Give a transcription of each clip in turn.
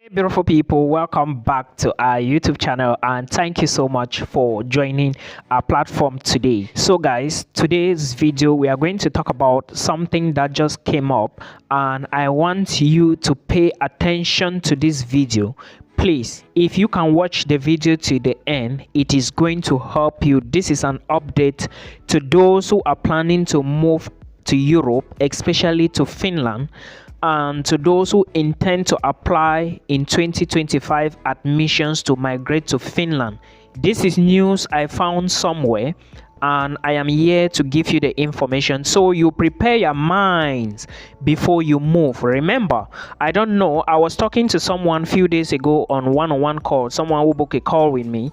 Hey, beautiful people, welcome back to our YouTube channel and thank you so much for joining our platform today. So guys, today's video we are going to talk about something that just came up and I want you to pay attention to this video. Please, if you can watch the video to the end, it is going to help you. This is an update to those who are planning to move to Europe, especially to Finland, and to those who intend to apply in 2025 admissions to migrate to Finland. This is news I found somewhere and I am here to give you the information so you prepare your minds before you move. Remember, I don't know, I was talking to someone a few days ago on one-on-one call, someone who booked a call with me,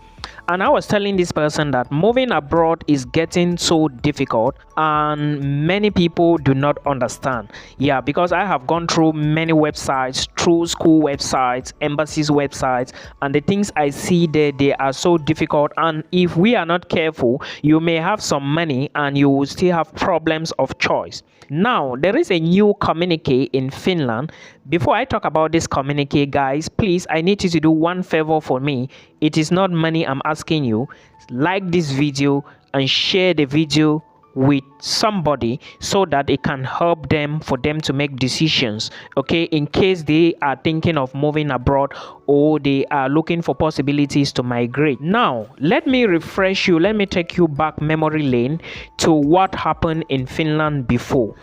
and I was telling this person that moving abroad is getting so difficult and many people do not understand. Yeah, because I have gone through many websites, through school websites, embassies websites, and the things I see there, they are so difficult, and if we are not careful, you may have some money and you will still have problems of choice. Now, there is a new communique in Finland. Before I talk about this communique, guys, please, I need you to do one favor for me. It is not money I'm asking you. Like this video and share the video with somebody so that it can help them for them to make decisions, okay, in case they are thinking of moving abroad or they are looking for possibilities to migrate. Now let me refresh you, let me take you back memory lane to what happened in Finland before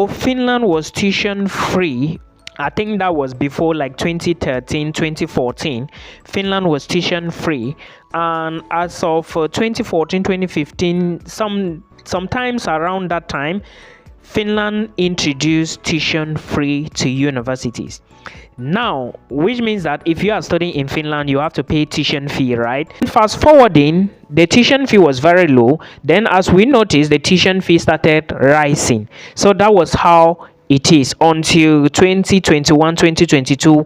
Finland was tuition free. I think that was before like 2013, 2014. Finland was tuition free, and as of 2014, 2015, sometimes around that time, Finland introduced tuition free to universities. Now, which means that if you are studying in Finland, you have to pay tuition fee, right? Fast forwarding, the tuition fee was very low. Then as we noticed, the tuition fee started rising. So that was how it is until 2021, 2022.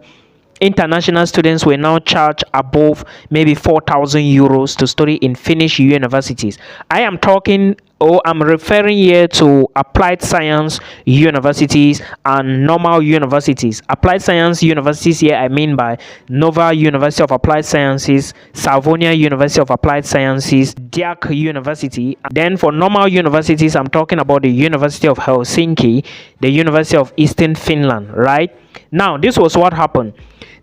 International students were now charged above maybe 4,000 euros to study in Finnish universities. I'm referring here to applied science universities and normal universities. Applied science universities here I mean by Nova University of Applied Sciences, Savonia University of Applied Sciences, Diak University. Then for normal universities, I'm talking about the University of Helsinki, the University of Eastern Finland, right? Now, this was what happened.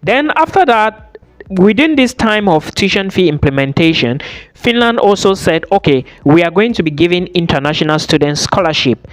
Then after that, within this time of tuition fee implementation, Finland also said, okay, we are going to be giving international students scholarship.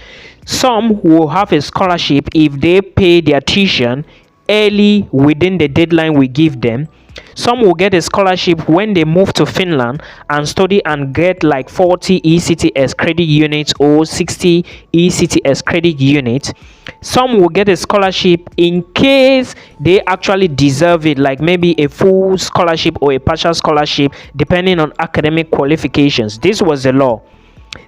Some will have a scholarship if they pay their tuition early within the deadline we give them. Some will get a scholarship when they move to Finland and study and get like 40 ECTS credit units or 60 ECTS credit units. Some will get a scholarship in case they actually deserve it, like maybe a full scholarship or a partial scholarship depending on academic qualifications. This was the law.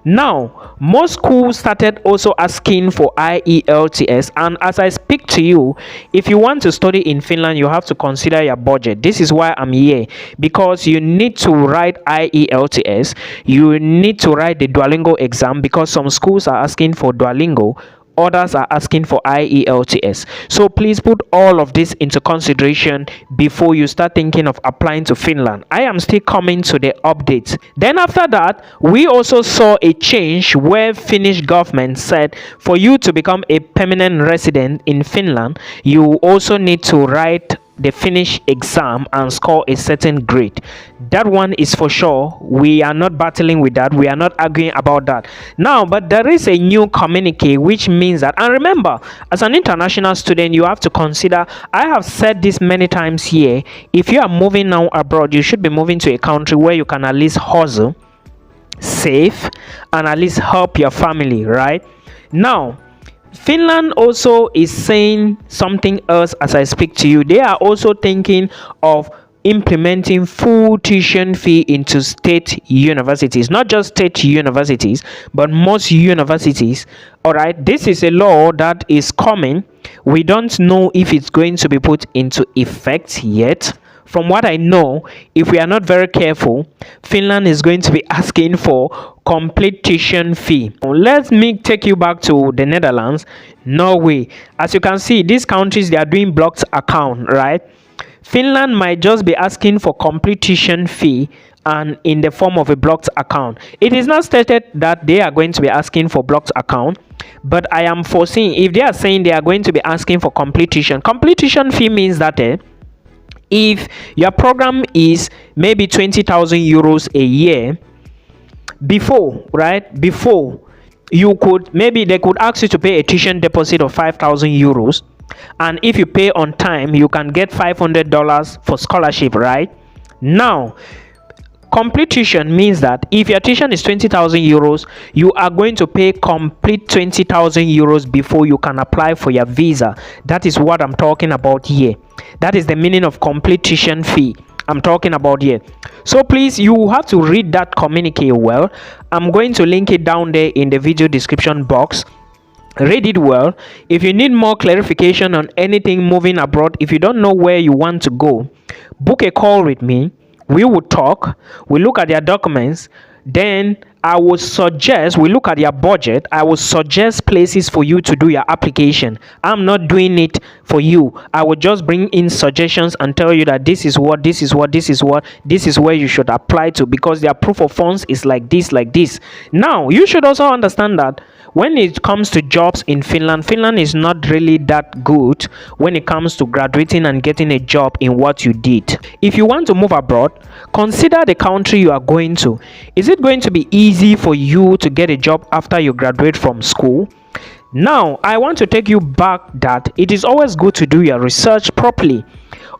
Now, most schools started also asking for IELTS, and as I speak to you, if you want to study in Finland, you have to consider your budget. This is why I'm here, because you need to write IELTS, you need to write the Duolingo exam, because some schools are asking for Duolingo, others are asking for IELTS. So please put all of this into consideration before you start thinking of applying to Finland. I am still coming to the updates. Then after that, we also saw a change where Finnish government said for you to become a permanent resident in Finland, you also need to write the Finnish exam and score a certain grade. That one is for sure. We are not battling with that. We are not arguing about that now, but there is a new communique which means that, and remember, as an international student, you have to consider, I have said this many times here, if you are moving now abroad, you should be moving to a country where you can at least hustle, save, and at least help your family, right? Now, Finland also is saying something else as I speak to you. They are also thinking of implementing full tuition fee into state universities, not just state universities, but most universities. All right, this is a law that is coming. We don't know if it's going to be put into effect yet, from what I know, if we are not very careful, Finland is going to be asking for complete tuition fee. Let me take you back to the Netherlands, Norway. As you can see, these countries, they are doing blocked account, right? Finland might just be asking for complete tuition fee and in the form of a blocked account. It is not stated that they are going to be asking for blocked account, but I am foreseeing if they are saying they are going to be asking for complete tuition fee means that if your program is maybe 20,000 euros a year, before you could, maybe they could ask you to pay a tuition deposit of 5,000 euros, and if you pay on time you can get $500 for scholarship, right? Now complete tuition means that if your tuition is 20,000 euros, you are going to pay complete 20,000 euros before you can apply for your visa. That is what I'm talking about here. That is the meaning of complete tuition fee I'm talking about here. So please, you have to read that communique well. I'm going to link it down there in the video description box. Read it well. If you need more clarification on anything moving abroad, if you don't know where you want to go, book a call with me. We will talk, we look at their documents, then I would suggest we look at your budget. I will suggest places for you to do your application. I'm not doing it for you. I will just bring in suggestions and tell you that this is where you should apply to, because their proof of funds is like this. Now you should also understand that when it comes to jobs in Finland is not really that good when it comes to graduating and getting a job in what you did. If you want to move abroad, consider the country you are going to. Is it going to be easy for you to get a job after you graduate from school? Now, I want to take you back that it is always good to do your research properly.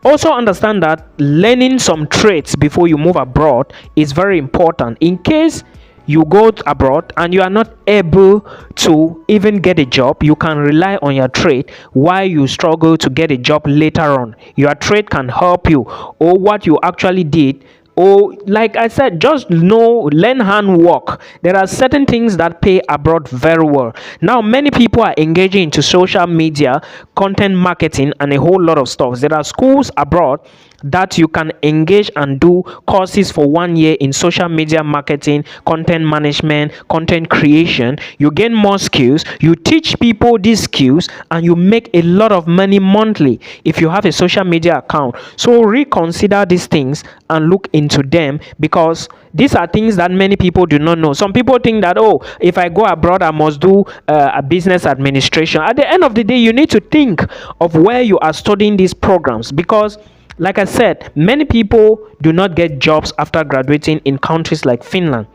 Also understand that learning some trades before you move abroad is very important. In case you go abroad and you are not able to even get a job, you can rely on your trade while you struggle to get a job later on. Your trade can help you, or what you actually did, or like I said, just learn handwork. There are certain things that pay abroad very well. Now many people are engaging into social media, content marketing, and a whole lot of stuff. There are schools abroad that you can engage and do courses for 1 year in social media marketing, content management, content creation. You gain more skills, you teach people these skills, and you make a lot of money monthly if you have a social media account. So reconsider these things and look into them, because these are things that many people do not know. Some people think that, oh, if I go abroad I must do a business administration. At the end of the day, you need to think of where you are studying these programs, because like I said, many people do not get jobs after graduating in countries like Finland.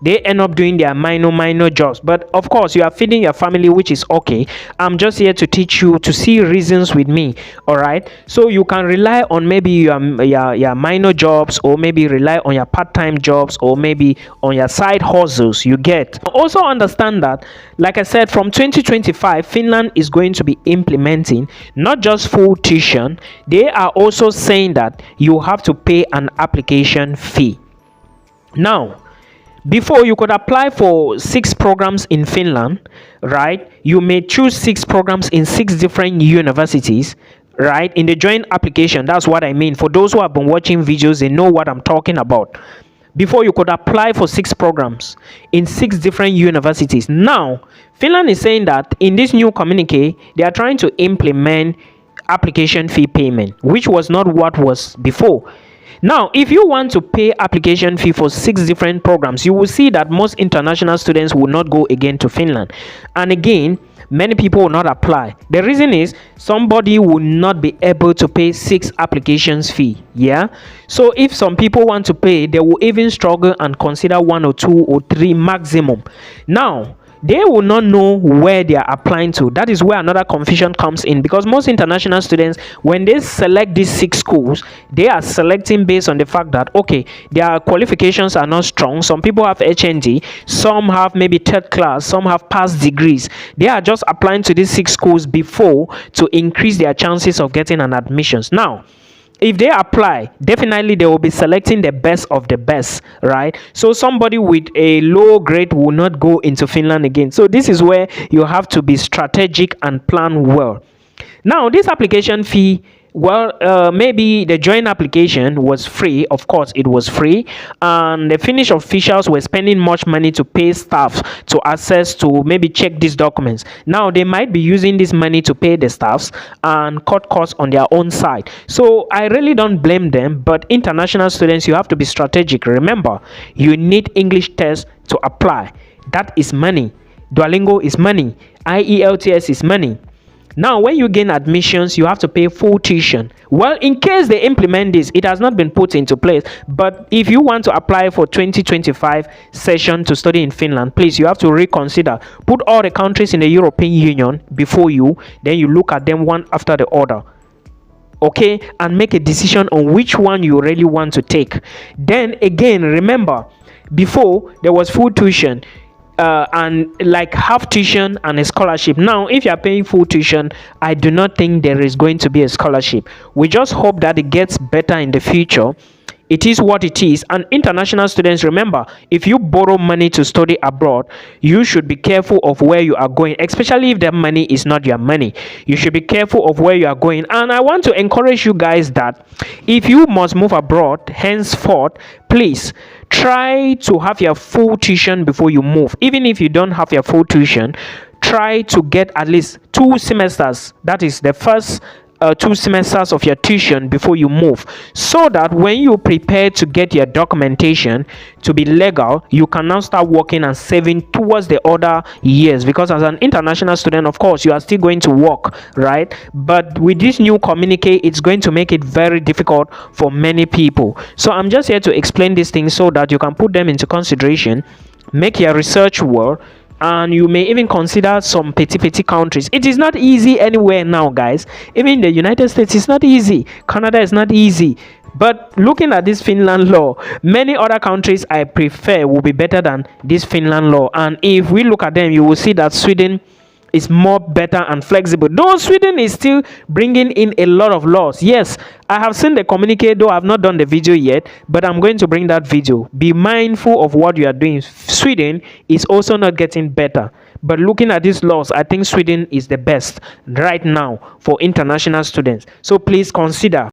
They end up doing their minor jobs, but of course you are feeding your family, which is okay. I'm just here to teach you to see reasons with me. All right, so you can rely on maybe your minor jobs, or maybe rely on your part-time jobs, or maybe on your side hustles you get. Also understand that, like I said, from 2025 Finland is going to be implementing not just full tuition. They are also saying that you have to pay an application fee. Now, before, you could apply for 6 programs in Finland, right? You may choose 6 programs in 6 different universities, right? In the joint application, that's what I mean. For those who have been watching videos, they know what I'm talking about. Before, you could apply for 6 programs in 6 different universities. Now, Finland is saying that in this new communique, they are trying to implement application fee payment, which was not what was before. Now, if you want to pay application fee for 6 different programs, you will see that most international students will not go again to Finland. And again, many people will not apply. The reason is somebody will not be able to pay 6 applications fee. Yeah. So if some people want to pay, they will even struggle and consider 1 or 2 or 3 maximum. Now, they will not know where they are applying to. That is where another confusion comes in, because most international students, when they select these 6 schools, they are selecting based on the fact that, okay, their qualifications are not strong. Some people have HND, some have maybe 3rd class, some have past degrees. They are just applying to these 6 schools before to increase their chances of getting an admissions. Now, if they apply, definitely they will be selecting the best of the best, right? So somebody with a low grade will not go into Finland again. So this is where you have to be strategic and plan well. Now, this application fee Well, maybe the joint application was free. Of course, it was free, and the Finnish officials were spending much money to pay staff to access to maybe check these documents. Now they might be using this money to pay the staffs and cut costs on their own side. So I really don't blame them. But international students, you have to be strategic. Remember, you need English test to apply. That is money. Duolingo is money. IELTS is money. Now, when you gain admissions, you have to pay full tuition. Well, in case they implement this, it has not been put into place. But if you want to apply for 2025 session to study in Finland, please, you have to reconsider. Put all the countries in the European Union before you, then you look at them one after the other. Okay, and make a decision on which one you really want to take. Then again, remember, before there was full tuition. And like half tuition and a scholarship. Now, if you are paying full tuition, I do not think there is going to be a scholarship. We just hope that it gets better in the future. It is what it is. And international students, remember, if you borrow money to study abroad, you should be careful of where you are going, especially if the money is not your money. You should be careful of where you are going. And I want to encourage you guys that if you must move abroad henceforth, please try to have your full tuition before you move. Even if you don't have your full tuition, try to get at least 2 semesters. That is the first 2 semesters of your tuition before you move, so that when you prepare to get your documentation to be legal, you can now start working and saving towards the other years. Because as an international student, of course, you are still going to work, right? But with this new communique, it's going to make it very difficult for many people. So I'm just here to explain these things so that you can put them into consideration, make your research well, and you may even consider some petty countries. It is not easy anywhere now, guys. Even the United States is not easy. Canada is not easy. But looking at this Finland law, many other countries I prefer will be better than this Finland law. And if we look at them, you will see that Sweden is more better and flexible, though Sweden is still bringing in a lot of laws. Yes, I have seen the communique, though I have not done the video yet, but I'm going to bring that video. Be mindful of what you are doing. Sweden is also not getting better, but looking at these laws, I think Sweden is the best right now for international students. So please consider.